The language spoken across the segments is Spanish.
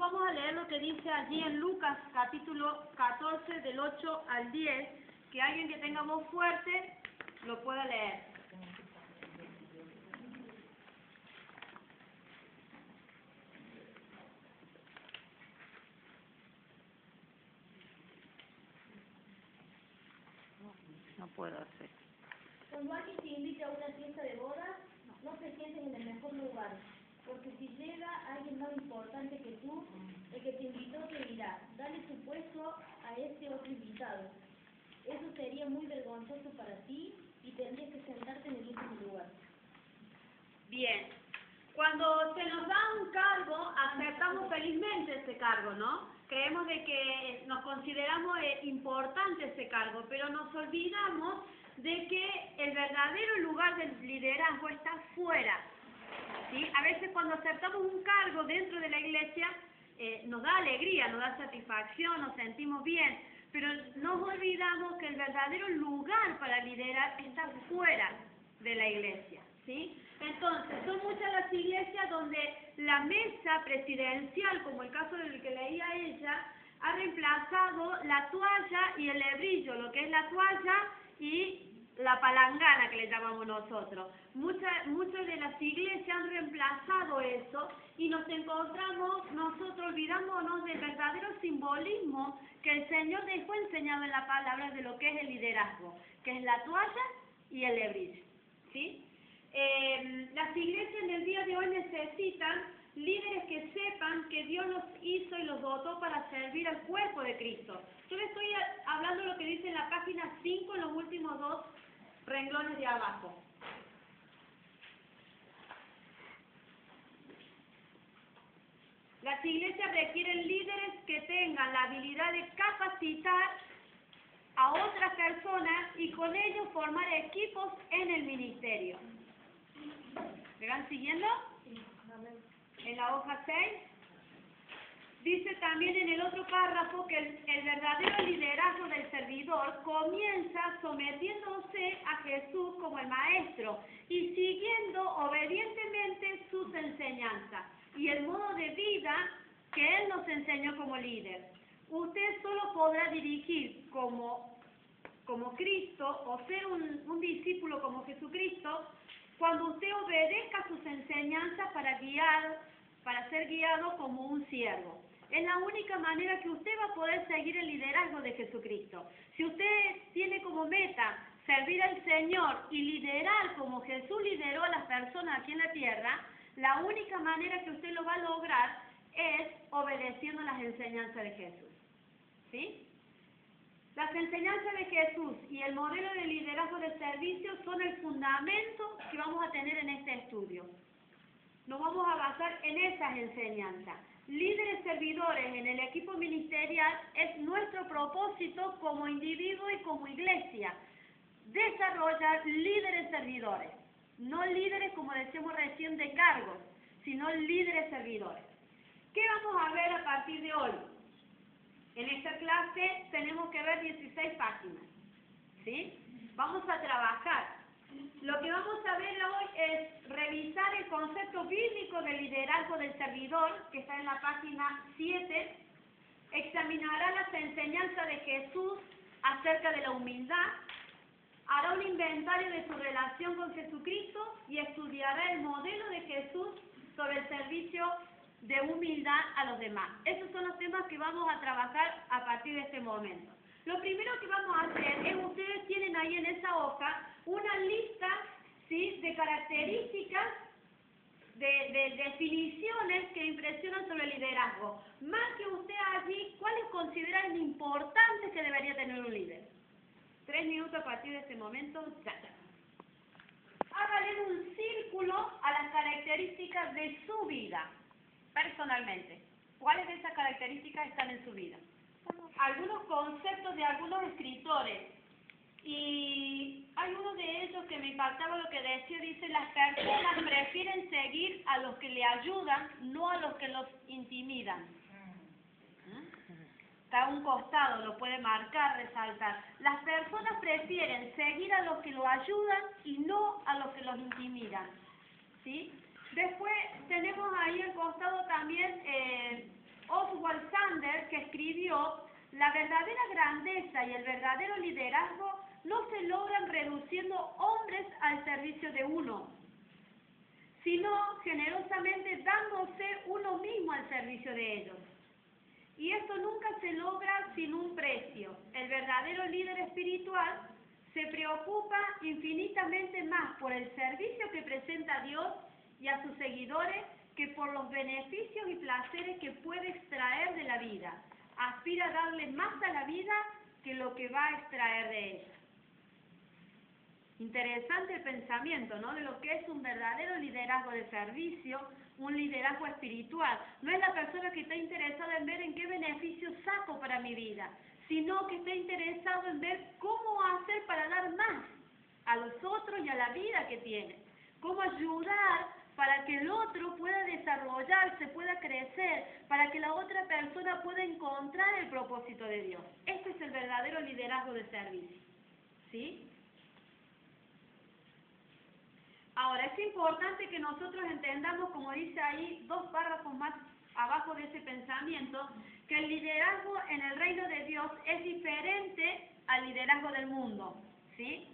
vamos a leer lo que dice allí en Lucas capítulo 14 del 8 al 10, que alguien que tenga voz fuerte lo pueda leer. No puedo hacer. Cuando alguien te invita a una fiesta de bodas, no te sientes en el mejor lugar, porque si llega alguien más importante que tú, el que te invitó te dirá, dale tu puesto a este otro invitado. Eso sería muy vergonzoso para ti y tendrías que sentarte en el último lugar. Bien, cuando se nos da un cargo, aceptamos felizmente ese cargo, ¿no? Creemos de que nos consideramos importante ese cargo, pero nos olvidamos de que el verdadero lugar del liderazgo está fuera, ¿sí? A veces cuando aceptamos un cargo dentro de la iglesia, nos da alegría, nos da satisfacción, nos sentimos bien, pero nos olvidamos que el verdadero lugar para liderar está fuera de la iglesia, ¿sí? Entonces, son muchas las iglesias donde la mesa presidencial, como el caso del que leía ella, ha reemplazado la toalla y el lebrillo, lo que es la toalla y la palangana que le llamamos nosotros. Muchas de las iglesias han reemplazado eso y nos encontramos nosotros olvidándonos del verdadero simbolismo que el Señor dejó enseñado en la palabra de lo que es el liderazgo, que es la toalla y el lebrillo, ¿sí? Las iglesias en el día de hoy necesitan líderes que sepan que Dios los hizo y los dotó para servir al cuerpo de Cristo. Yo le estoy hablando de lo que dice en la página 5, en los últimos 2 renglones de abajo. Las iglesias requieren líderes que tengan la habilidad de capacitar a otras personas y con ellos formar equipos en el ministerio. ¿Me van siguiendo? En la hoja 6. Dice también en el otro párrafo que el verdadero liderazgo del servidor comienza sometiéndose a Jesús como el Maestro y siguiendo obedientemente sus enseñanzas y el modo de vida que Él nos enseñó como líder. Usted solo podrá dirigir como Cristo o ser un discípulo como Jesucristo cuando usted obedezca sus enseñanzas para ser guiado como un siervo. Es la única manera que usted va a poder seguir el liderazgo de Jesucristo. Si usted tiene como meta servir al Señor y liderar como Jesús lideró a las personas aquí en la tierra, la única manera que usted lo va a lograr es obedeciendo las enseñanzas de Jesús, ¿sí? Las enseñanzas de Jesús y el modelo de liderazgo de servicio son el fundamento que vamos a tener en este estudio. Nos vamos a basar en esas enseñanzas. Líderes servidores en el equipo ministerial es nuestro propósito como individuo y como iglesia. Desarrollar líderes servidores, no líderes como decíamos recién de cargos, sino líderes servidores. ¿Qué vamos a ver a partir de hoy? En esta clase tenemos que ver 16 páginas, ¿sí? Vamos a trabajar. Lo que vamos a ver hoy es revisar el concepto bíblico del liderazgo del servidor, que está en la página 7. Examinará las enseñanzas de Jesús acerca de la humildad. Hará un inventario de su relación con Jesucristo y estudiará el modelo de Jesús sobre el servicio de humildad a los demás. Esos son los temas que vamos a trabajar a partir de este momento. Lo primero que vamos a hacer es, ustedes tienen ahí en esa hoja una lista, ¿sí?, de características, de definiciones que impresionan sobre el liderazgo. Marque usted allí cuáles consideran importantes que debería tener un líder. 3 minutos a partir de este momento, ya. Hágale un círculo a las características de su vida, personalmente. ¿Cuáles de esas características están en su vida? Algunos conceptos de algunos escritores, y hay uno de ellos que me impactaba lo que decía, dice: las personas prefieren seguir a los que le ayudan, no a los que los intimidan. Está a un costado, lo puede marcar, resaltar. Las personas prefieren seguir a los que lo ayudan y no a los que los intimidan, ¿sí? Después tenemos ahí al costado también La verdadera grandeza y el verdadero liderazgo no se logran reduciendo hombres al servicio de uno, sino generosamente dándose uno mismo al servicio de ellos. Y esto nunca se logra sin un precio. El verdadero líder espiritual se preocupa infinitamente más por el servicio que presenta a Dios y a sus seguidores que por los beneficios y placeres que puede extraer de la vida. Aspira a darle más a la vida que lo que va a extraer de ella. Interesante el pensamiento, ¿no? De lo que es un verdadero liderazgo de servicio, un liderazgo espiritual. No es la persona que está interesada en ver en qué beneficios saco para mi vida, sino que está interesado en ver cómo hacer para dar más a los otros y a la vida que tiene. Cómo ayudar para que el otro pueda desarrollarse, pueda crecer, para que la otra persona pueda encontrar el propósito de Dios. Este es el verdadero liderazgo de servicio. ¿Sí? Ahora, es importante que nosotros entendamos, como dice ahí, 2 párrafos más abajo de ese pensamiento, que el liderazgo en el reino de Dios es diferente al liderazgo del mundo, ¿sí?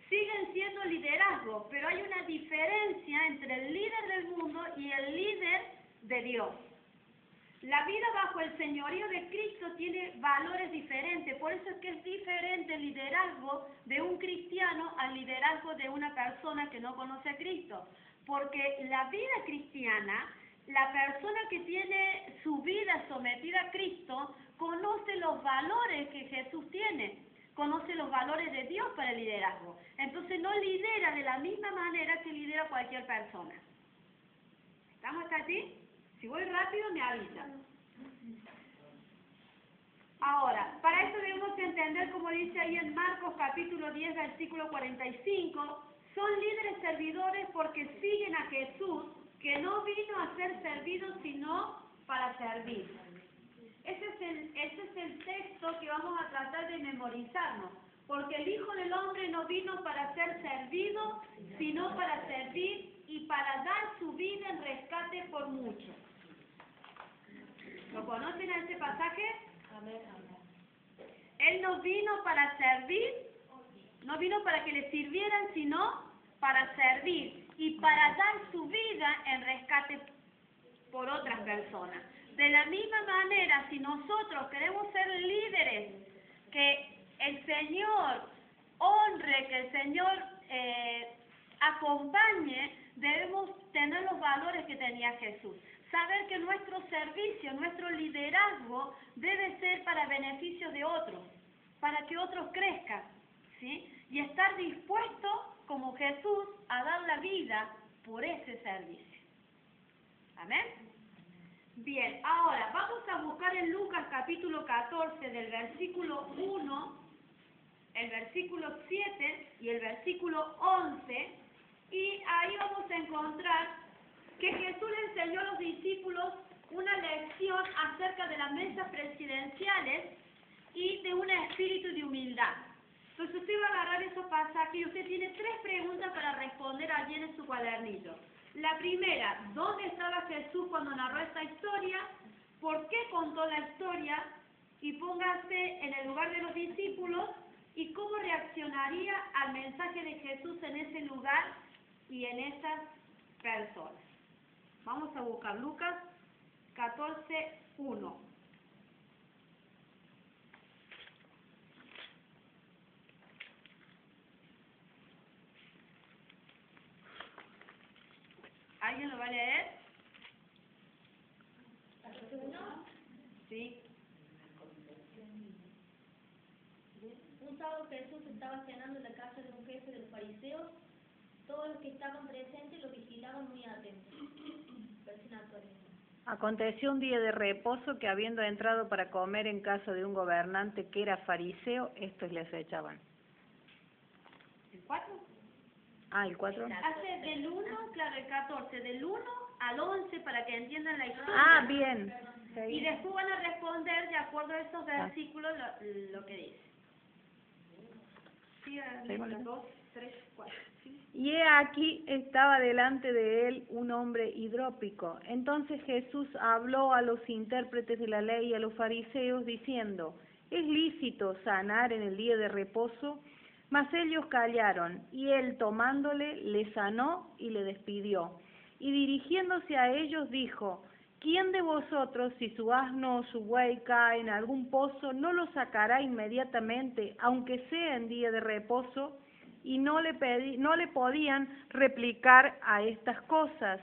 Siguen siendo liderazgo, pero hay una diferencia entre el líder del mundo y el líder de Dios. La vida bajo el señorío de Cristo tiene valores diferentes, por eso es que es diferente el liderazgo de un cristiano al liderazgo de una persona que no conoce a Cristo. Porque la vida cristiana, la persona que tiene su vida sometida a Cristo, conoce los valores que Jesús tiene, conoce los valores de Dios para el liderazgo. Entonces no lidera de la misma manera que lidera cualquier persona. ¿Estamos hasta allí? Si voy rápido, me avisan. Ahora, para esto debemos entender, como dice ahí en Marcos capítulo 10, versículo 45, son líderes servidores porque siguen a Jesús, que no vino a ser servido, sino para servir. Ese es el texto que vamos a tratar de memorizarnos, porque el Hijo del Hombre no vino para ser servido, sino para servir y para dar su vida en rescate por muchos. ¿Lo conocen a ese pasaje? Él no vino para servir, no vino para que le sirvieran, sino para servir y para dar su vida en rescate por otras personas. De la misma manera, si nosotros queremos ser líderes, que el Señor honre, que el Señor acompañe, debemos tener los valores que tenía Jesús. Saber que nuestro servicio, nuestro liderazgo debe ser para beneficio de otros, para que otros crezcan, ¿sí? Y estar dispuesto, como Jesús, a dar la vida por ese servicio. ¿Amén? Bien, ahora vamos a buscar en Lucas capítulo 14 del versículo 1, el versículo 7 y el versículo 11, y ahí vamos a encontrar que Jesús le enseñó a los discípulos una lección acerca de las mesas presidenciales y de un espíritu de humildad. Entonces usted va a agarrar esos pasajes y usted tiene 3 preguntas para responder allí en su cuadernillo. La primera, ¿dónde estaba Jesús cuando narró esta historia? ¿Por qué contó la historia? Y póngase en el lugar de los discípulos y cómo reaccionaría al mensaje de Jesús en ese lugar y en esas personas. Vamos a buscar Lucas 14, 1. ¿Alguien lo va a leer? Sí. Un sábado Jesús estaba cenando en la casa de un jefe de los fariseos. Todos los que estaban presentes lo vigilaban muy atentos. Aconteció un día de reposo que, habiendo entrado para comer en casa de un gobernante que era fariseo, estos le acechaban. ¿El 4? Ah, ¿el 4? Hace del 1, claro, el 14, del 1 al 11 para que entiendan la historia. Ah, bien. Y después van a responder de acuerdo a estos versículos lo que dice. Sí, 2, 3, 4. Y he aquí estaba delante de él un hombre hidrópico. Entonces Jesús habló a los intérpretes de la ley y a los fariseos diciendo: ¿Es lícito sanar en el día de reposo? Mas ellos callaron, y él tomándole, le sanó y le despidió. Y dirigiéndose a ellos dijo: ¿Quién de vosotros, si su asno o su buey cae en algún pozo, no lo sacará inmediatamente, aunque sea en día de reposo? Y no le podían replicar a estas cosas.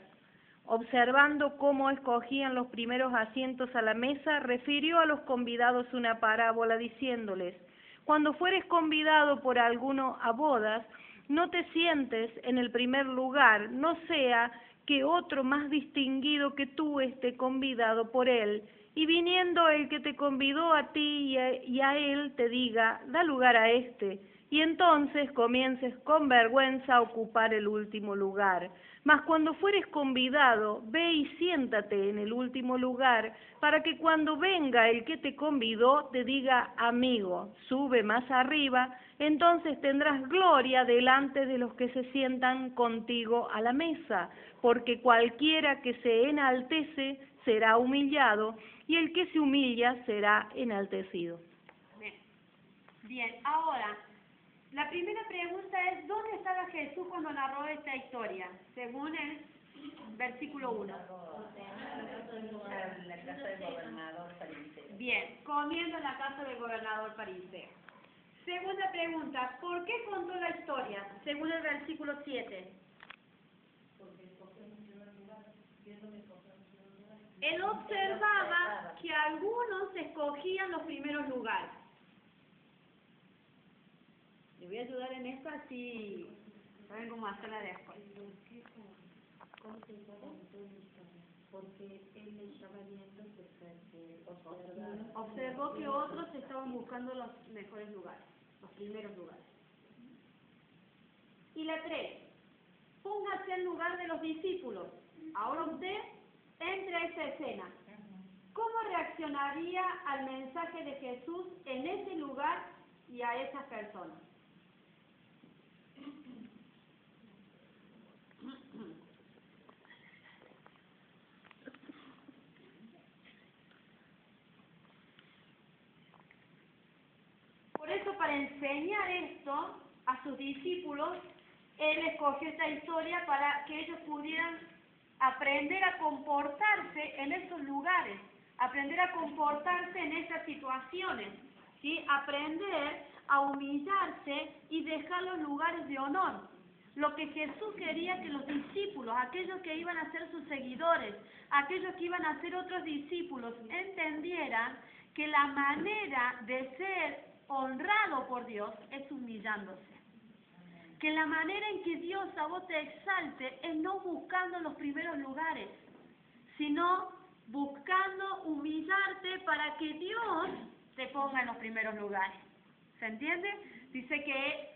Observando cómo escogían los primeros asientos a la mesa, refirió a los convidados una parábola diciéndoles: Cuando fueres convidado por alguno a bodas, no te sientes en el primer lugar, no sea que otro más distinguido que tú esté convidado por él, y viniendo el que te convidó a ti y a él te diga: da lugar a este, y entonces comiences con vergüenza a ocupar el último lugar. Mas cuando fueres convidado, ve y siéntate en el último lugar, para que cuando venga el que te convidó te diga: amigo, sube más arriba, entonces tendrás gloria delante de los que se sientan contigo a la mesa, porque cualquiera que se enaltece será humillado, y el que se humilla será enaltecido. Bien, ahora, la primera pregunta es: ¿dónde estaba Jesús cuando narró esta historia? Según el versículo 1. En la casa del gobernador fariseo. Bien, comiendo en la casa del gobernador fariseo. Segunda pregunta: ¿por qué contó la historia? Según el versículo 7. Él observaba que algunos escogían los primeros lugares. Le voy a ayudar en esto, así saben cómo hacerla después. Porque él estaba viendo que Observó que otros estaban buscando los mejores lugares, los primeros lugares. Y la 3, póngase en lugar de los discípulos. Ahora usted entre a esa escena. ¿Cómo reaccionaría al mensaje de Jesús en ese lugar y a esas personas? Por eso, para enseñar esto a sus discípulos, Él escogió esta historia para que ellos pudieran aprender a comportarse en esos lugares, aprender a comportarse en esas situaciones, ¿sí? Aprender a humillarse y dejar los lugares de honor. Lo que Jesús quería que los discípulos, aquellos que iban a ser sus seguidores, aquellos que iban a ser otros discípulos, entendieran que la manera de ser honrado por Dios es humillándose. Que la manera en que Dios a vos te exalte es no buscando los primeros lugares, sino buscando humillarte para que Dios te ponga en los primeros lugares. ¿Se entiende? Dice que,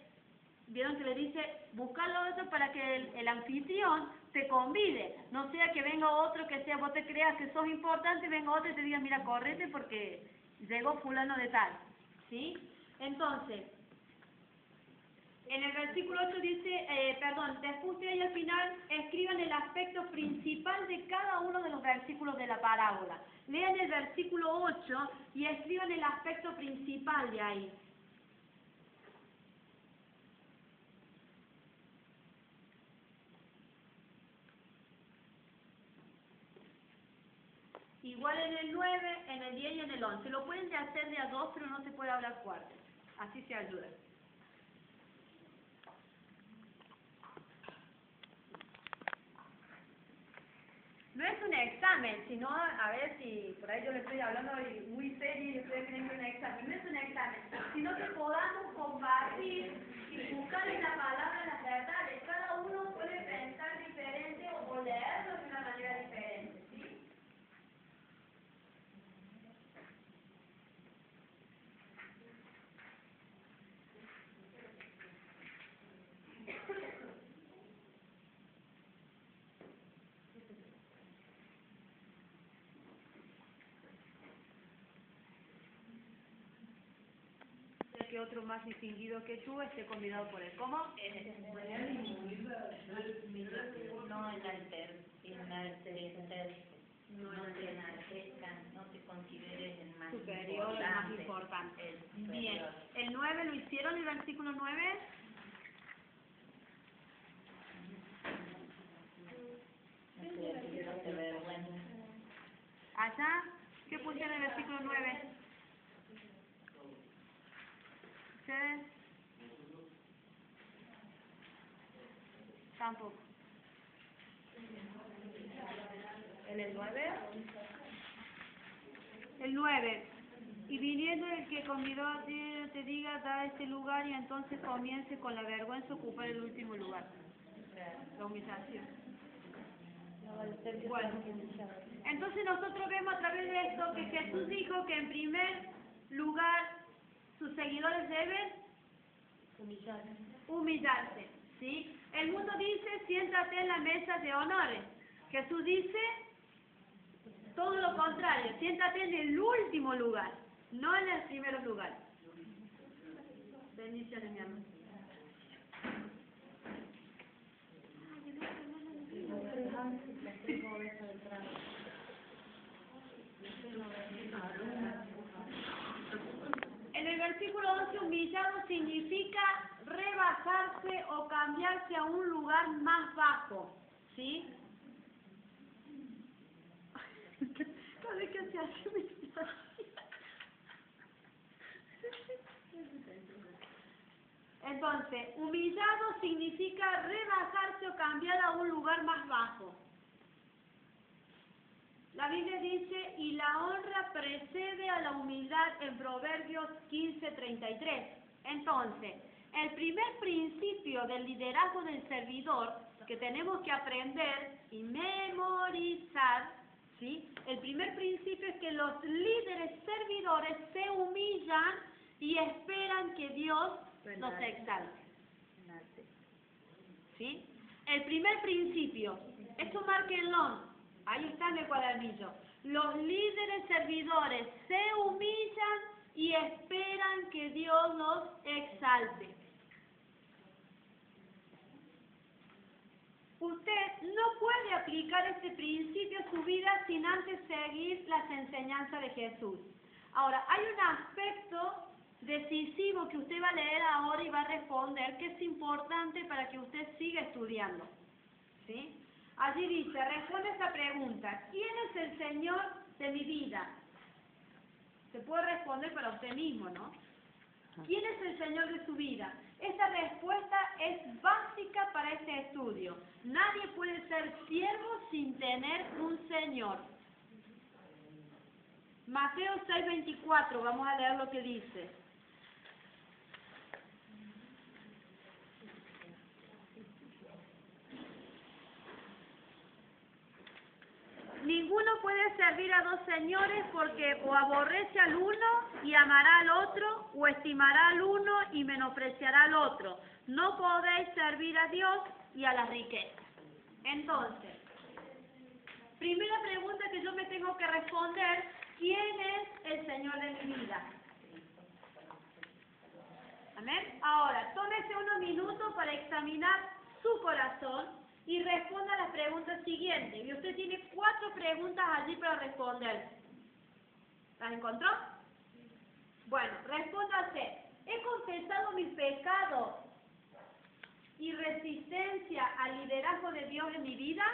vieron que le dice, buscarlo eso para que el anfitrión te convide, no sea que venga otro que sea, vos te creas que sos importante, venga otro y te diga: mira, correte porque llegó fulano de tal, ¿sí? Entonces, en el versículo 8 dice, después de ahí al final, escriban el aspecto principal de cada uno de los versículos de la parábola. Lean el versículo 8 y escriban el aspecto principal de ahí. Igual en el 9, en el 10 y en el 11. Lo pueden hacer de a 2, pero no se puede hablar fuerte. Así se ayuda. No es un examen, sino a ver si por ahí yo le estoy hablando muy serio y ustedes creen que es un examen. No es un examen, sino que podamos compartir y buscar en la palabra las verdades. Cada uno puede pensar diferente o leerlo de una manera diferente, ¿sí? Que otro más distinguido que tú esté convidado por él. ¿Cómo? no te enaltezcan, no te consideres el más superior, el más importante. importante. Bien. ¿El 9 lo hicieron, el versículo 9? ¿Allá? ¿Qué pusieron en el versículo 9? ¿Ustedes? Tampoco. ¿En el 9? El 9. Y viniendo el que convidó a ti, te diga, da este lugar, y entonces comience con la vergüenza a ocupar el último lugar. La humillación. Bueno, entonces nosotros vemos a través de esto que Jesús dijo que en primer lugar sus seguidores deben humillarse, ¿sí? El mundo dice, siéntate en la mesa de honores. Jesús dice todo lo contrario, siéntate en el último lugar, no en el primer lugar. Bendiciones, mi amor. En el versículo 11, humillado significa rebajarse o cambiarse a un lugar más bajo, ¿sí? Cada vez que se hace Entonces, humillado significa rebajarse o cambiar a un lugar más bajo. La Biblia dice, y la honra precede a la humildad en Proverbios 15:33. Entonces, el primer principio del liderazgo del servidor que tenemos que aprender y memorizar, ¿sí? El primer principio es que los líderes servidores se humillan y esperan que Dios los exalte. ¿Sí? El primer principio, esto márquenlo. Ahí está en el cuadernillo. Los líderes servidores se humillan y esperan que Dios los exalte. Usted no puede aplicar este principio a su vida sin antes seguir las enseñanzas de Jesús. Ahora, hay un aspecto decisivo que usted va a leer ahora y va a responder que es importante para que usted siga estudiando. ¿Sí? Allí dice, responde esta pregunta, ¿quién es el Señor de mi vida? Se puede responder para usted mismo, ¿no? ¿Quién es el Señor de su vida? Esta respuesta es básica para este estudio. Nadie puede ser siervo sin tener un Señor. Mateo 6:24, vamos a leer lo que dice. Ninguno puede servir a dos señores porque o aborrece al uno y amará al otro, o estimará al uno y menospreciará al otro. No podéis servir a Dios y a las riquezas. Entonces, primera pregunta que yo me tengo que responder, ¿quién es el Señor de mi vida? Amén. Ahora, tómese unos minutos para examinar su corazón y responda a las preguntas siguientes. Y usted tiene 4 preguntas allí para responder. ¿Las encontró? Bueno, respóndase. ¿He confesado mis pecados y resistencia al liderazgo de Dios en mi vida?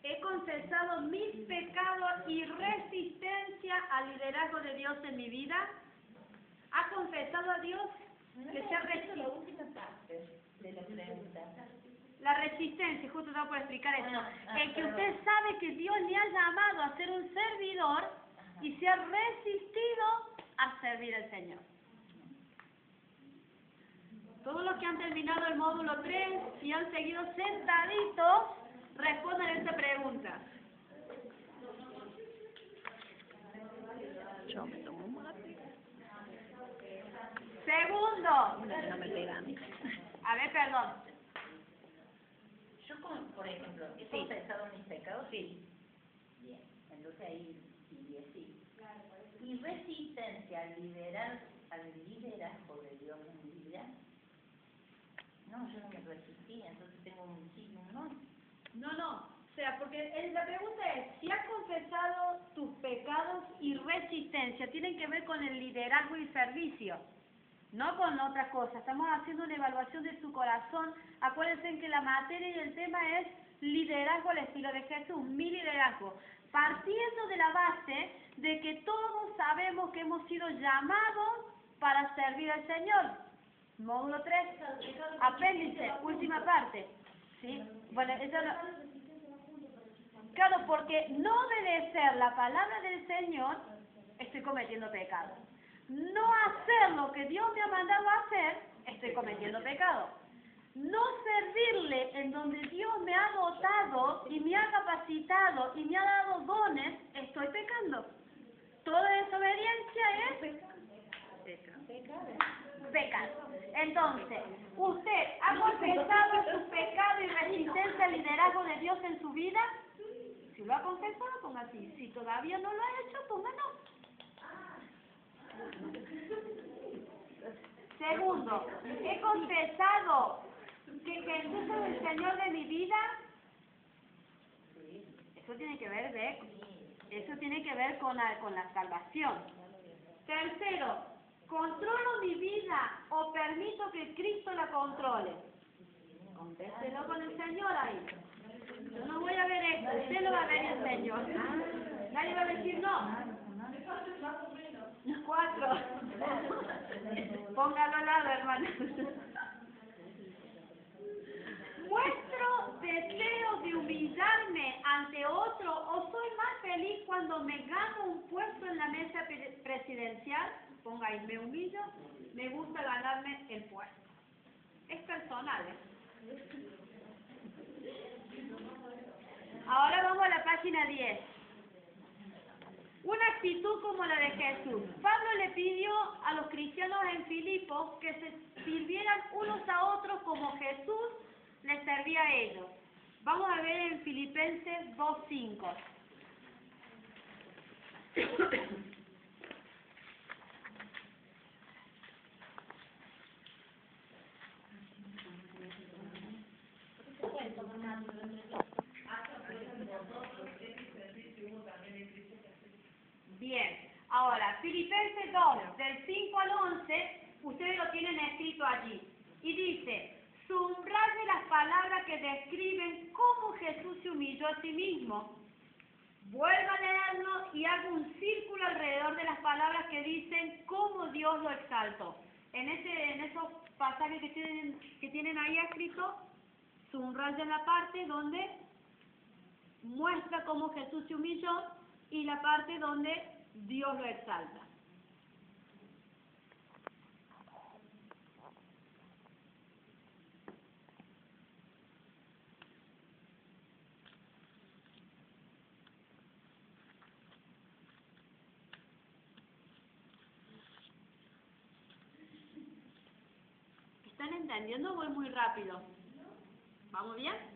¿He confesado mis pecados y resistencia al liderazgo de Dios en mi vida? ¿Ha confesado a Dios que se ha resistido? La última parte de la pregunta. La resistencia, justo estaba por explicar eso. El que usted sabe que Dios le ha llamado a ser un servidor y se ha resistido a servir al Señor. Todos los que han terminado el módulo 3 y han seguido sentaditos, respondan a esta pregunta. Yo me tomo un mate. Segundo. No me pega a mí. A ver, perdón. Yo, por ejemplo, ¿he confesado mis pecados? Sí. Bien, entonces ahí sigue sí. ¿Y resistencia al liderazgo de Dios en mi vida? No, yo no me resistí, entonces tengo un sí y un no. No. O sea, porque la pregunta es, si has confesado tus pecados resistencia tienen que ver con el liderazgo y servicio, no con otras cosas. Estamos haciendo una evaluación de su corazón. Acuérdense que la materia y el tema es liderazgo al estilo de Jesús, mi liderazgo. Partiendo de la base de que todos sabemos que hemos sido llamados para servir al Señor. Módulo 3, apéndice, última parte. ¿Sí? Bueno, eso no. Claro, porque no obedecer la palabra del Señor, estoy cometiendo pecado. No hacer lo que Dios me ha mandado a hacer, estoy cometiendo pecado. No servirle en donde Dios me ha dotado y me ha capacitado y me ha dado dones, estoy pecando. Toda desobediencia es pecado. Entonces, ¿usted ha confesado su pecado y resistencia al liderazgo de Dios en su vida? Si lo ha confesado, ponga así. Si todavía no lo ha hecho, ponga no. Segundo, he confesado que Jesús es el Señor de mi vida. Eso tiene que ver con la salvación. Tercero, ¿controlo mi vida o permito que Cristo la controle? Contéselo con el Señor ahí. Yo no voy a ver esto, usted lo va a ver el Señor. Nadie va a decir no. 4. Póngalo al lado, hermano. ¿Muestro deseo de humillarme ante otro o soy más feliz cuando me gano un puesto en la mesa presidencial? Ponga ahí, me humillo, me gusta ganarme el puesto. Es personal, ¿eh? Ahora vamos a la página 10. Una actitud como la de Jesús. Pablo le pidió a los cristianos en Filipos que se sirvieran unos a otros como Jesús les servía a ellos. Vamos a ver en Filipenses 2:5. Bien, ahora, Filipenses 2, del 5 al 11, ustedes lo tienen escrito allí. Y dice, subraye las palabras que describen cómo Jesús se humilló a sí mismo. Vuelva a leerlo y haga un círculo alrededor de las palabras que dicen cómo Dios lo exaltó. En esos pasajes que tienen ahí escrito, subrayen la parte donde muestra cómo Jesús se humilló y la parte donde Dios lo exalta. ¿Están entendiendo o voy muy rápido? ¿Vamos bien?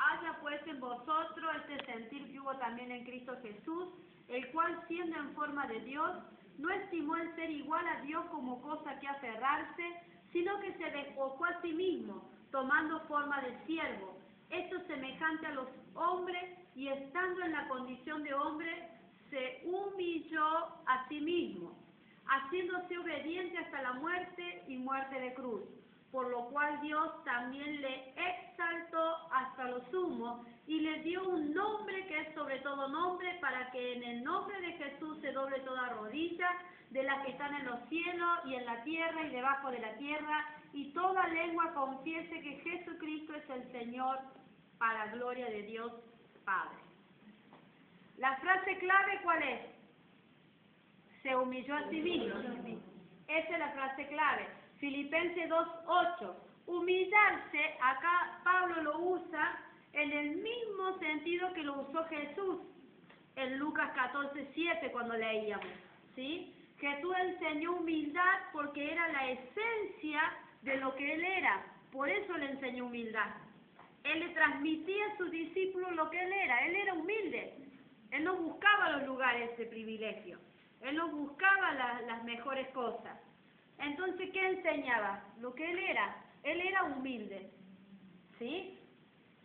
Haya pues en vosotros este sentir que hubo también en Cristo Jesús, el cual siendo en forma de Dios, no estimó el ser igual a Dios como cosa que aferrarse, sino que se despojó a sí mismo, tomando forma de siervo, hecho semejante a los hombres, y estando en la condición de hombre, se humilló a sí mismo, haciéndose obediente hasta la muerte y muerte de cruz. Por lo cual Dios también le exaltó hasta lo sumo y le dio un nombre que es sobre todo nombre, para que en el nombre de Jesús se doble toda rodilla de las que están en los cielos y en la tierra y debajo de la tierra, y toda lengua confiese que Jesucristo es el Señor, para gloria de Dios Padre. La frase clave, ¿cuál es? Se humilló a sí mismo. Esa es la frase clave. Filipenses 2:8. Humillarse, acá Pablo lo usa en el mismo sentido que lo usó Jesús en Lucas 14:7 cuando leíamos, ¿sí? Jesús enseñó humildad porque era la esencia de lo que él era, por eso le enseñó humildad. Él le transmitía a sus discípulos lo que él era humilde. Él no buscaba los lugares de privilegio, él no buscaba las mejores cosas. Entonces, ¿qué enseñaba? Lo que él era humilde, ¿sí?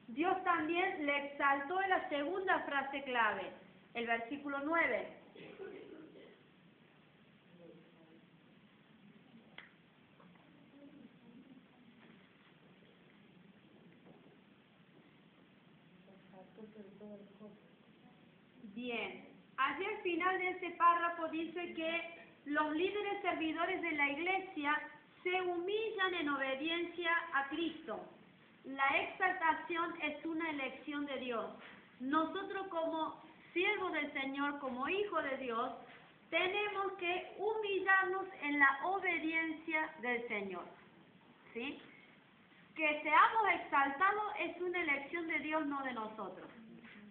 Dios también le exaltó en la segunda frase clave. el versículo 9. Bien, allí al final de ese párrafo dice que los líderes servidores de la iglesia se humillan en obediencia a Cristo. La exaltación es una elección de Dios. Nosotros como siervos del Señor, como hijos de Dios, tenemos que humillarnos en la obediencia del Señor. ¿Sí? Que seamos exaltados es una elección de Dios, no de nosotros.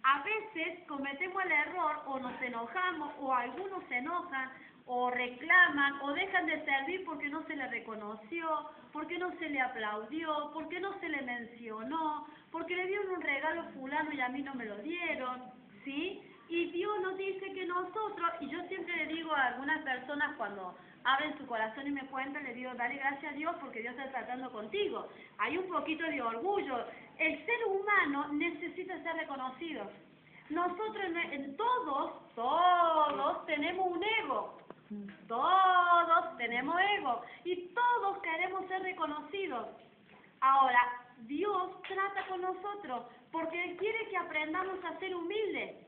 A veces cometemos el error o nos enojamos o algunos se enojan o reclaman o dejan de servir porque no se le reconoció, porque no se le aplaudió, porque no se le mencionó, porque le dieron un regalo a fulano y a mí no me lo dieron, ¿sí? Y Dios nos dice que nosotros, y yo siempre le digo a algunas personas cuando abren su corazón y me cuentan, le digo, dale gracias a Dios porque Dios está tratando contigo. Hay un poquito de orgullo. El ser humano necesita ser reconocido. Nosotros, todos tenemos un ego. Todos tenemos ego. Y todos queremos ser reconocidos. Ahora, Dios trata con nosotros porque Él quiere que aprendamos a ser humildes.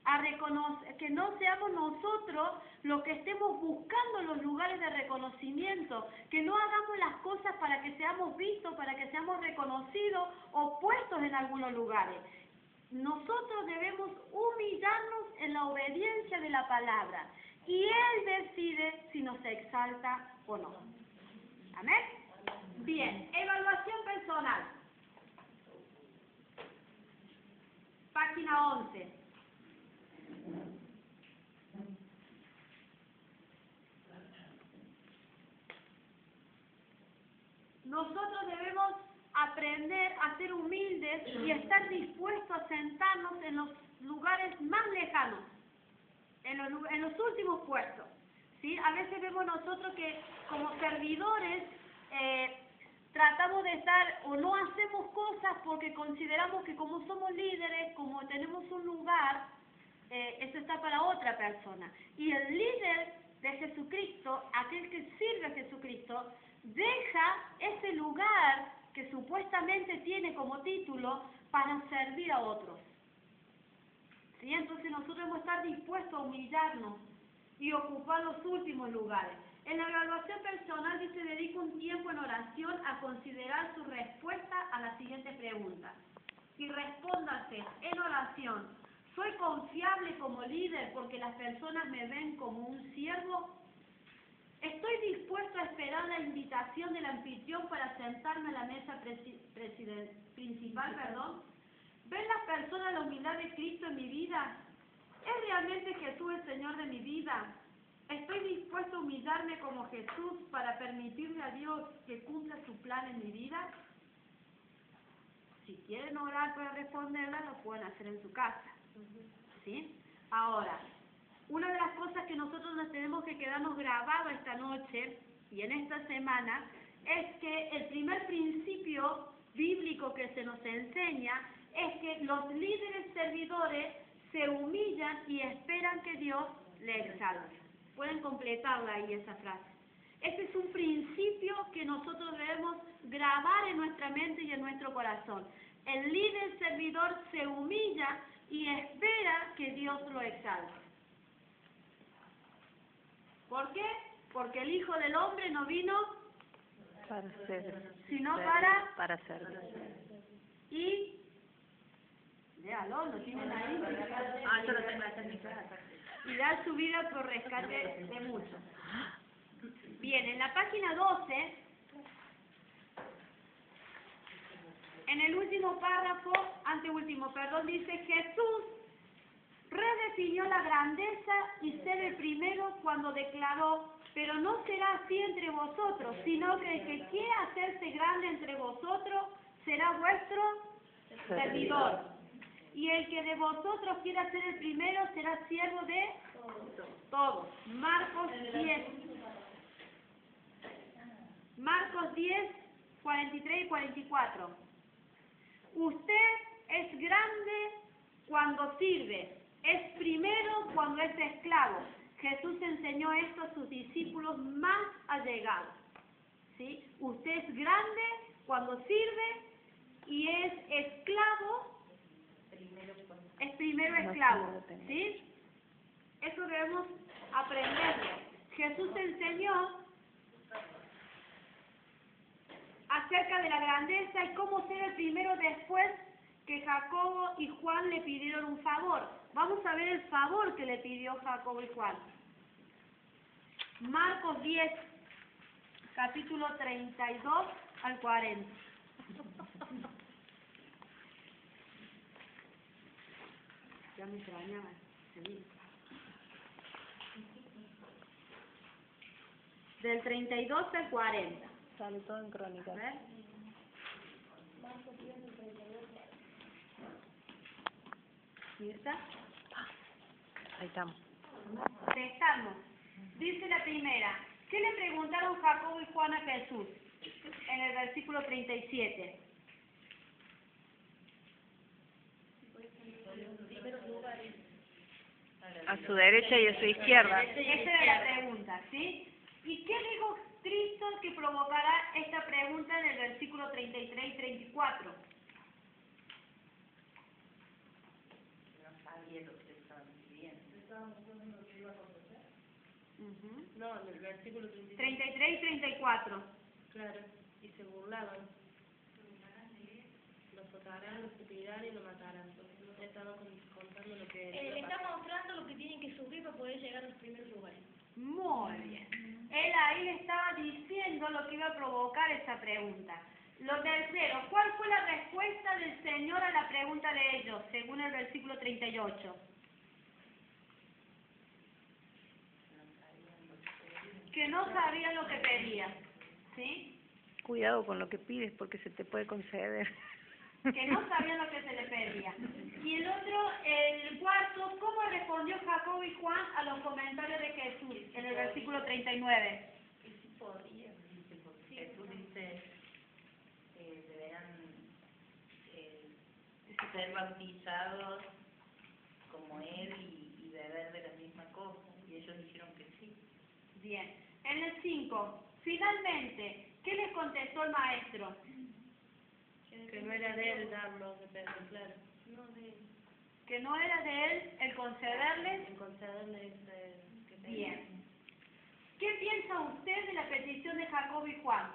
A reconocer, que no seamos nosotros los que estemos buscando los lugares de reconocimiento, que no hagamos las cosas para que seamos vistos, para que seamos reconocidos o puestos en algunos lugares. Nosotros debemos humillarnos en la obediencia de la palabra y Él decide si nos exalta o no. ¿Amén? Bien, evaluación personal. Página 11. Nosotros debemos aprender a ser humildes y estar dispuestos a sentarnos en los lugares más lejanos, en los últimos puestos, ¿sí? A veces vemos nosotros que como servidores tratamos de estar o no hacemos cosas porque consideramos que como somos líderes, como tenemos un lugar, eso está para otra persona. Y el líder de Jesucristo, aquel que sirve a Jesucristo, deja ese lugar que supuestamente tiene como título para servir a otros. ¿Sí? Entonces nosotros debemos estar dispuestos a humillarnos y ocupar los últimos lugares. En la evaluación personal dice, dedica un tiempo en oración a considerar su respuesta a la siguiente pregunta. Y respóndase en oración, ¿soy confiable como líder porque las personas me ven como un siervo? ¿Estoy dispuesto a esperar la invitación del anfitrión para sentarme a la mesa principal? ¿Ven las personas la humildad de Cristo en mi vida? ¿Es realmente Jesús el Señor de mi vida? ¿Estoy dispuesto a humillarme como Jesús para permitirle a Dios que cumpla su plan en mi vida? Si quieren orar para responderla, lo pueden hacer en su casa. ¿Sí? Ahora, una de las cosas que nosotros nos tenemos que quedarnos grabados esta noche y en esta semana es que el primer principio bíblico que se nos enseña es que los líderes servidores se humillan y esperan que Dios les exalte. Pueden completarla ahí esa frase. Este es un principio que nosotros debemos grabar en nuestra mente y en nuestro corazón. El líder servidor se humilla y espera que Dios lo exalte. ¿Por qué? Porque el Hijo del Hombre no vino para ser, sino para servir. Y léalo, lo tienen ahí. Yo lo tengo acá en mi casa. Y dar su vida por rescate de muchos. Bien, en la página 12, en el último párrafo, anteúltimo, perdón, dice Jesús redefinió la grandeza y ser el primero cuando declaró, pero no será así entre vosotros, sino que el que quiera hacerse grande entre vosotros será vuestro servidor. Y el que de vosotros quiera ser el primero será siervo de todos. Marcos 10, 43 y 44. Usted es grande cuando sirve. es primero cuando es esclavo. Jesús enseñó esto a sus discípulos más allegados. ¿Sí? Usted es grande cuando sirve y es esclavo, es primero esclavo. ¿Sí? Eso debemos aprenderlo. Jesús enseñó acerca de la grandeza y cómo ser el primero después que Jacobo y Juan le pidieron un favor. Vamos a ver el favor que le pidió Jacobo y Juan. Marcos 10, capítulo 32 al 40. Ya me extrañaba. Del 32 al 40. Sale todo en crónica. A ver. ¿Y está? Ahí estamos. Estamos. Dice la primera. ¿Qué le preguntaron Jacobo y Juan a Jesús? En el versículo 37. A su derecha y a su izquierda. Esa era la pregunta, ¿sí? ¿Y qué dijo Cristo que provocará esta pregunta en el versículo 33 y 34? No sabía lo que estaban pidiendo. No, en el versículo 33 y 34. Claro, y se burlaban. Lo azotarán, lo estupirán y lo matarán. Estaban contando lo que... le está mostrando lo que tienen que sufrir para poder llegar a los primeros lugares. Muy bien. Él ahí le estaba diciendo lo que iba a provocar esa pregunta. Lo tercero, ¿cuál fue la respuesta del Señor a la pregunta de ellos, según el versículo 38? Que no sabían lo que pedían. ¿Sí? Cuidado con lo que pides porque se te puede conceder. Que no sabían lo que se les pedía. Y el otro, el cuarto, ¿cómo respondió Jacobo y Juan a los comentarios de Jesús en el versículo 39? Jesús dice deberán ser bautizados como Él y beber de la misma cosa. Y ellos dijeron que sí. Bien. En el 5, finalmente, ¿qué les contestó el maestro? Que no era de él darnos de Pedro, claro. No de él. Que no era de él el concederles. El concederles que tenía. Bien. ¿Qué piensa usted de la petición de Jacobo y Juan?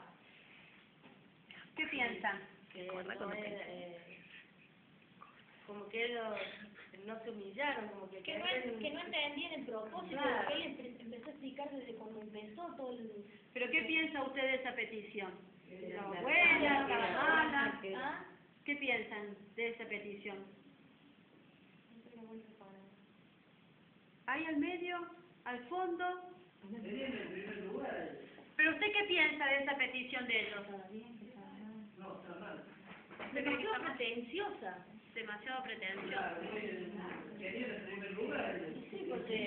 ¿Qué piensan? Que no era, como que ellos no se humillaron, como que no entendían el propósito, claro. Que él empezó a explicar desde cuando empezó todo el... ¿Pero qué piensa usted de esa petición? ¿Estaba buena? ¿Estaba mala? ¿Ah? ¿Qué piensan de esa petición? ¿Ahí al medio? ¿Al fondo? ¿Pero usted qué piensa de esa petición de ellos? Demasiado pretenciosa. Demasiado pretenciosa. Sí, porque...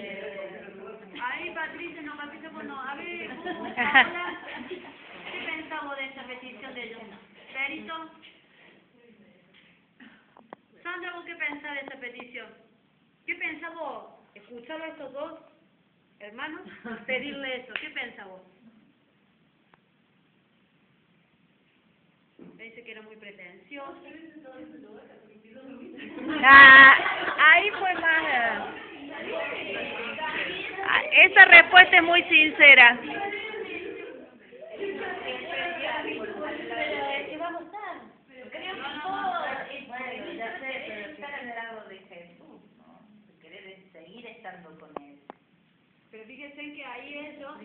Ahí Patricia, no, Patricia, bueno, a ver, Paola, ¿qué pensamos de esa petición de ellos? Perito, Sandra, ¿vos qué pensás de esa petición? ¿Qué pensás vos? ¿Escucharlo a estos dos hermanos? Pedirle eso, ¿qué pensás vos? Dice que era muy pretencioso. Ahí fue más... esa respuesta es muy sincera. ¿Qué va a gustar? Bueno, ya sé, pero estar al lado de Jesús, ¿no? Querer seguir estando con Él. Pero fíjense que ahí ellos,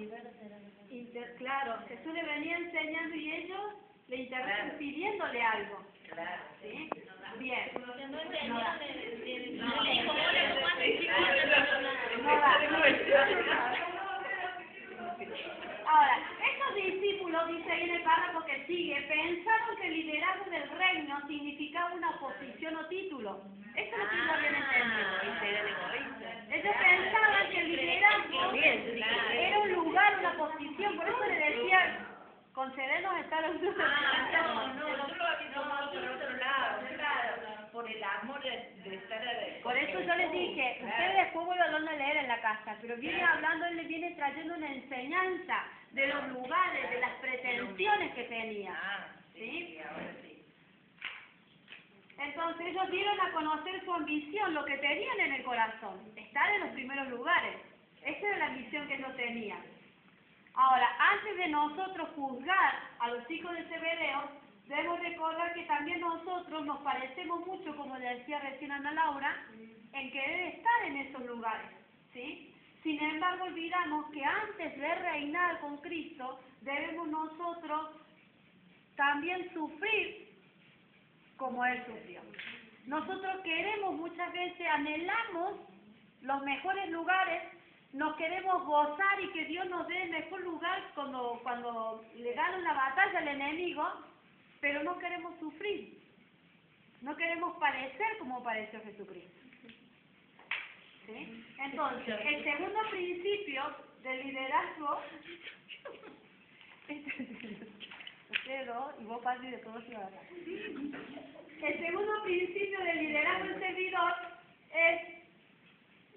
claro, Jesús le venía enseñando y ellos le interrumpen pidiéndole algo. Claro. ¿Sí? Bien. Ahora, estos discípulos, dice ahí en el párrafo que sigue, pensaron que el liderazgo del reino significaba una posición o título. Esto es lo que ellos habían entendido. Ellos pensaban que el liderazgo era un lugar, una posición, por eso le decían, concedernos estar a ustedes. No, yo lo había tomado por otro lado, claro, por el amor de estar... Por eso yo les dije, ustedes después vuelvan a leer en la casa, pero viene hablando, él le viene trayendo una enseñanza de los lugares, de las pretensiones que tenía. ¿Sí? Entonces ellos dieron a conocer su ambición, lo que tenían en el corazón, estar en los primeros lugares. Esa era la ambición que ellos tenían. Ahora, antes de nosotros juzgar a los hijos de Zebedeo, debemos recordar que también nosotros nos parecemos mucho, como le decía recién Ana Laura, en querer estar en esos lugares, ¿sí? Sin embargo, olvidamos que antes de reinar con Cristo, debemos nosotros también sufrir como Él sufrió. Nosotros queremos muchas veces, anhelamos los mejores lugares, nos queremos gozar y que Dios nos dé el mejor lugar cuando le gana una batalla al enemigo, pero no queremos sufrir, no queremos parecer como pareció Jesucristo. ¿Sí? Entonces, el segundo principio del liderazgo, ustedes dos, y vos padre de todos y ahora. El segundo principio del liderazgo del servidor es: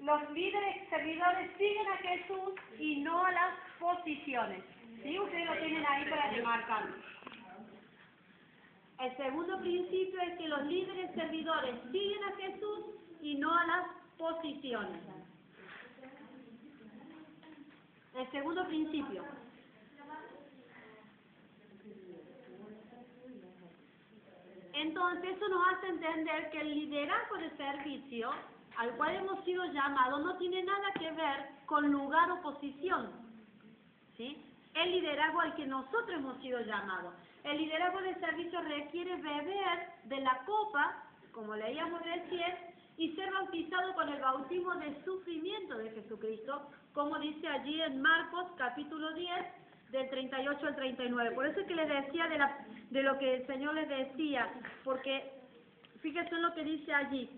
los líderes servidores siguen a Jesús y no a las posiciones. ¿Sí? Ustedes lo tienen ahí para remarcarlo. El segundo principio es que los líderes servidores siguen a Jesús y no a las posiciones. El segundo principio. Entonces, eso nos hace entender que el liderazgo de servicio al cual hemos sido llamados no tiene nada que ver con lugar o posición, ¿sí? El liderazgo al que nosotros hemos sido llamados. El liderazgo de servicio requiere beber de la copa, como leíamos recién, y ser bautizado con el bautismo de sufrimiento de Jesucristo, como dice allí en Marcos capítulo 10, del 38 al 39. Por eso es que les decía de lo que el Señor les decía, porque fíjense en lo que dice allí.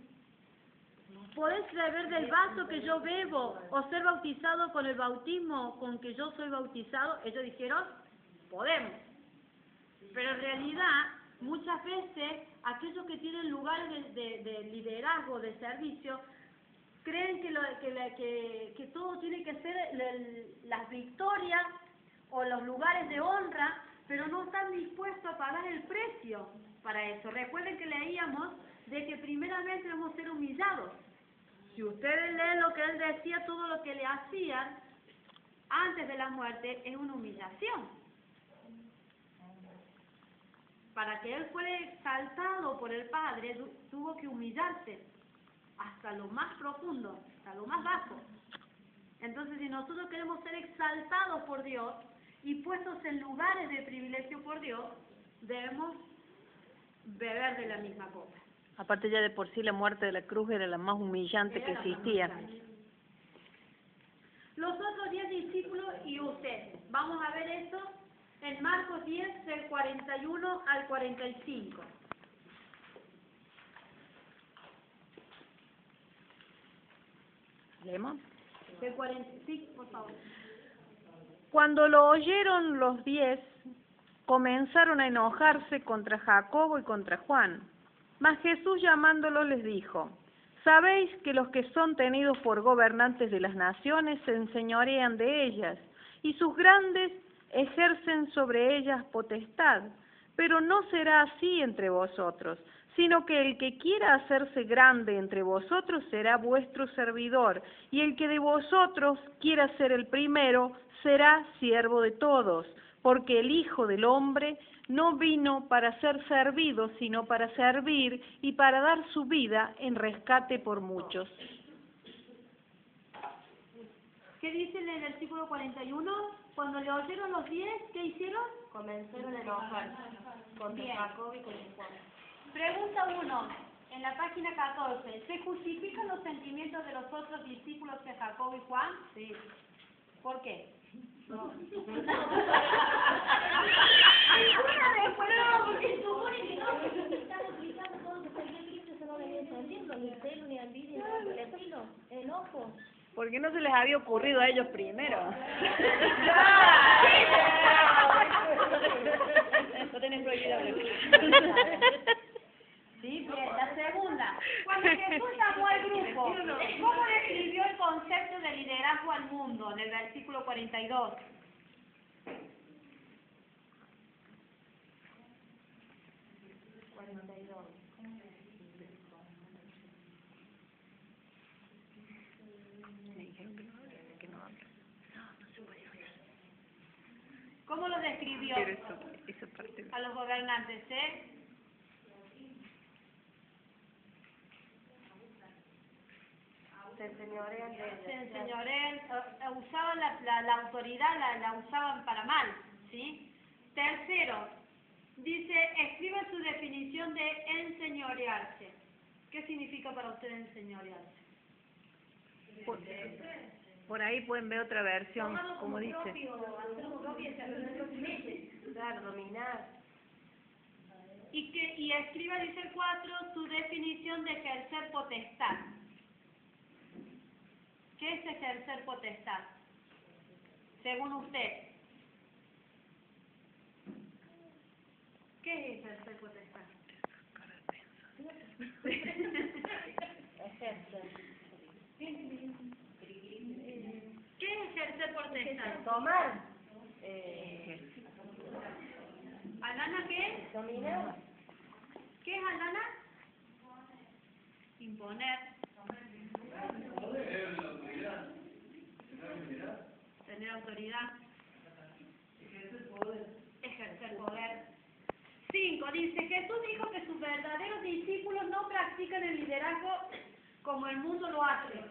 ¿Podés beber del vaso que yo bebo o ser bautizado con el bautismo con que yo soy bautizado? Ellos dijeron, podemos. Pero en realidad, muchas veces, aquellos que tienen lugares de liderazgo, de servicio, creen que todo tiene que ser las victorias o los lugares de honra, pero no están dispuestos a pagar el precio para eso. Recuerden que leíamos de que primeramente debemos ser humillados. Si ustedes leen lo que él decía, todo lo que le hacían antes de la muerte es una humillación. Para que él fuera exaltado por el Padre, tuvo que humillarse hasta lo más profundo, hasta lo más bajo. Entonces, si nosotros queremos ser exaltados por Dios y puestos en lugares de privilegio por Dios, debemos beber de la misma copa. Aparte ya de por sí la muerte de la cruz era la más humillante que existía. Los otros 10 discípulos y usted. Vamos a ver esto en Marcos 10, del 41 al 45. ¿Leemos? Del 45, por favor. Cuando lo oyeron los 10, comenzaron a enojarse contra Jacobo y contra Juan. Mas Jesús llamándolos les dijo: sabéis que los que son tenidos por gobernantes de las naciones se enseñorean de ellas, y sus grandes ejercen sobre ellas potestad. Pero no será así entre vosotros, sino que el que quiera hacerse grande entre vosotros será vuestro servidor, y el que de vosotros quiera ser el primero será siervo de todos, porque el Hijo del Hombre no vino para ser servido, sino para servir y para dar su vida en rescate por muchos. ¿Qué dice en el versículo 41? Cuando le oyeron los 10, ¿qué hicieron? Comenzaron a enojar contra Jacob y contra Juan. Pregunta 1, en la página 14. ¿Se justifican los sentimientos de los otros discípulos de Jacob y Juan? Sí. ¿Por qué? No. Porque supone que no, porque están aplicando todo lo que sabía Cristo, eso no venía entendiendo, ni celo, ni envidia, ni por el estilo, enojo. ¿Por qué no se les había ocurrido a ellos primero? No tienen prohibido. Sí, bien. La segunda. Cuando Jesús está muerto, el grupo. ¿Cómo describió el concepto de liderazgo al mundo en el versículo 42? ¿Cómo lo describió a los gobernantes? Se enseñorean, usaban la autoridad, la usaban para mal, ¿sí? Tercero, dice, escriba su definición de enseñorearse. ¿Qué significa para usted enseñorearse? Por ahí pueden ver otra versión, como dice. Claro, dominar. Y escriba, dice el 4, su definición de ejercer potestad. ¿Qué es ejercer potestad? Según usted. ¿Qué es ejercer potestad? ¿Qué es ejercer potestad? Tomar. ¿Alana qué? Dominar. ¿Qué es Alana? Imponer. Tener autoridad. Ejercer poder. 5. Dice, Jesús dijo que sus verdaderos discípulos no practican el liderazgo como el mundo lo hace.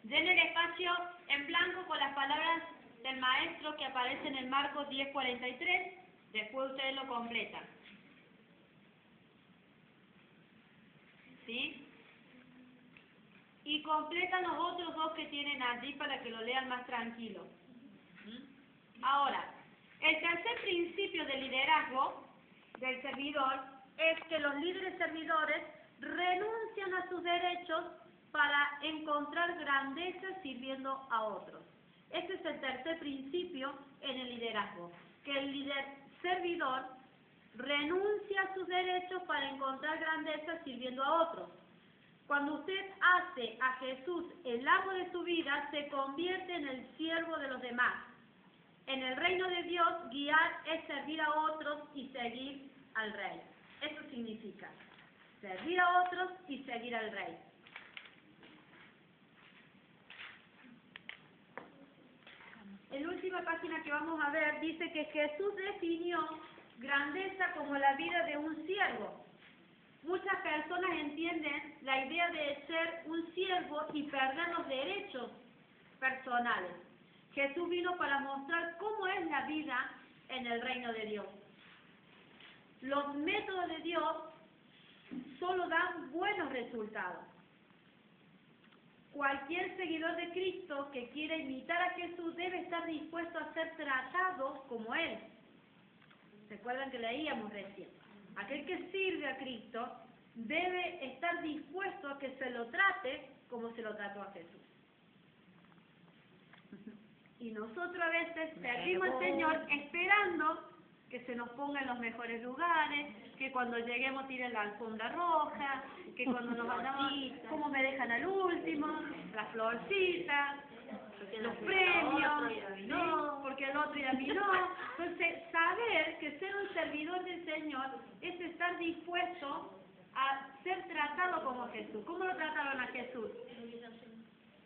Llene el espacio en blanco con las palabras del maestro que aparecen en Marcos 10:43. Después ustedes lo completan. ¿Sí? Y completan los otros dos que tienen allí para que lo lean más tranquilo. Ahora, el tercer principio de liderazgo del servidor es que los líderes servidores renuncian a sus derechos para encontrar grandeza sirviendo a otros. Este es el tercer principio en el liderazgo, que el líder servidor renuncia a sus derechos para encontrar grandeza sirviendo a otros. Cuando usted hace a Jesús el amo de su vida, se convierte en el siervo de los demás. En el reino de Dios, guiar es servir a otros y seguir al Rey. Eso significa servir a otros y seguir al Rey. En la última página que vamos a ver, dice que Jesús definió grandeza como la vida de un siervo. Muchas personas entienden la idea de ser un siervo y perder los derechos personales. Jesús vino para mostrar cómo es la vida en el reino de Dios. Los métodos de Dios solo dan buenos resultados. Cualquier seguidor de Cristo que quiera imitar a Jesús debe estar dispuesto a ser tratado como Él. ¿Recuerdan que leíamos recién? Aquel que sirve a Cristo debe estar dispuesto a que se lo trate como se lo trató a Jesús. Y nosotros a veces servimos al Señor esperando que se nos ponga en los mejores lugares, que cuando lleguemos tiren la alfombra roja, que cuando nos vayamos, como me dejan al último, las florcitas, los premios, no, porque el otro y a mí no. Entonces, saber que ser un servidor del Señor es estar dispuesto a ser tratado como Jesús. ¿Cómo lo trataron a Jesús?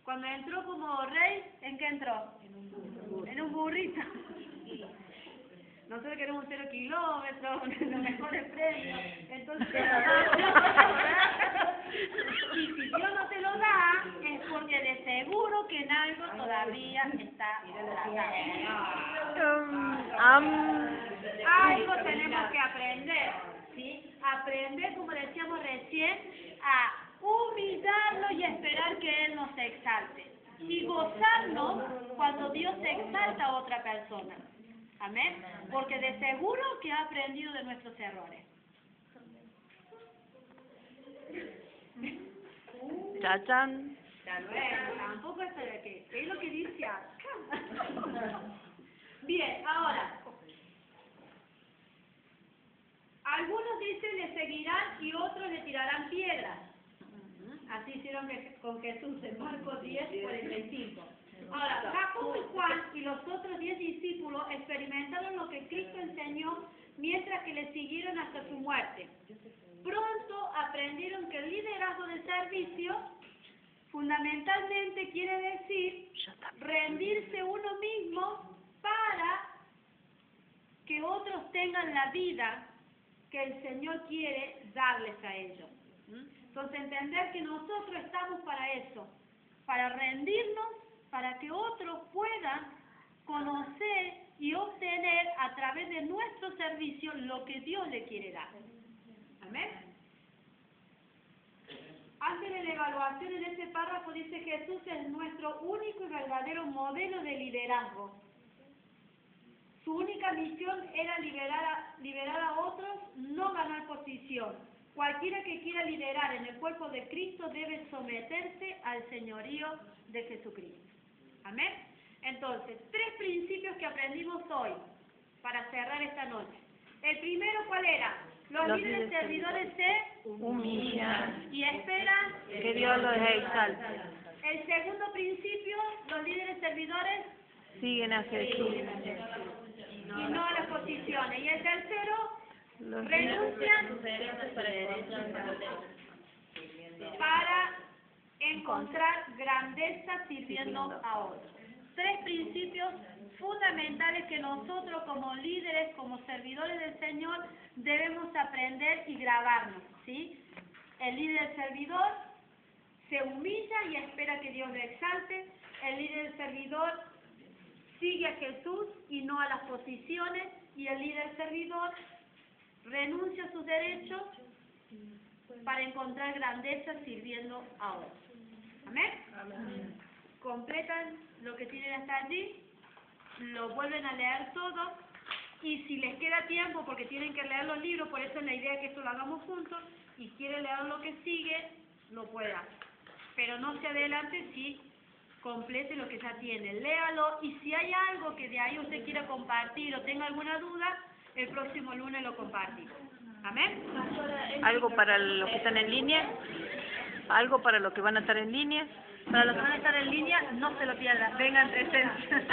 Cuando entró como rey, ¿en qué entró? En un burrito. Nosotros queremos 0 kilómetros, los mejores premios. Entonces, y si Dios no te lo da, es porque de seguro que en algo todavía está algo tenemos que aprender, ¿sí? Aprender, como decíamos recién, a humillarlo y esperar que Él nos exalte. Y gozarnos cuando Dios exalta a otra persona. Amén. Porque de seguro que ha aprendido de nuestros errores. Chachán. Bueno, tampoco es para que. Es lo que dice acá. Bien, ahora. Algunos dicen le seguirán y otros le tirarán piedras. hicieron con Jesús en Marcos 10:45. Ahora, Jacobo y Juan y los otros 10 discípulos experimentaron lo que Cristo enseñó mientras que le siguieron hasta su muerte. Pronto aprendieron que el liderazgo de servicio fundamentalmente quiere decir rendirse uno mismo para que otros tengan la vida que el Señor quiere darles a ellos. Entonces, entender que nosotros estamos para eso, para rendirnos, para que otros puedan conocer y obtener a través de nuestro servicio lo que Dios le quiere dar. Amén. Antes de la evaluación, en este párrafo dice: Jesús es nuestro único y verdadero modelo de liderazgo. Su única misión era liberar a otros, no ganar posición. Cualquiera que quiera liderar en el cuerpo de Cristo debe someterse al señorío de Jesucristo. Amén. Entonces, 3 principios que aprendimos hoy para cerrar esta noche. El primero, ¿cuál era? Los líderes servidores se humillan y esperan que Dios los exalte. El segundo principio, los líderes servidores Siguen a Jesús. y no a las posiciones. Y el tercero, Los renuncian para encontrar grandeza sirviendo a otros. 3 principios fundamentales que nosotros como líderes, como servidores del Señor, debemos aprender y grabarnos, ¿sí? El líder servidor se humilla y espera que Dios le exalte. El líder servidor sigue a Jesús y no a las posiciones. Y el líder servidor renuncia a sus derechos para encontrar grandeza sirviendo a otros. ¿Amén? Amén. Completan lo que tienen hasta allí, lo vuelven a leer todo, y si les queda tiempo, porque tienen que leer los libros, por eso es la idea que esto lo hagamos juntos, y quiere leer lo que sigue, lo pueda. Pero no se adelante si complete lo que ya tiene. Léalo, y si hay algo que de ahí usted quiera compartir o tenga alguna duda, el próximo lunes lo compartimos. ¿Amén? Algo para los que están en línea, algo para los que van a estar en línea. Para los que van a estar en línea, no se lo pierdan. Vengan presentes.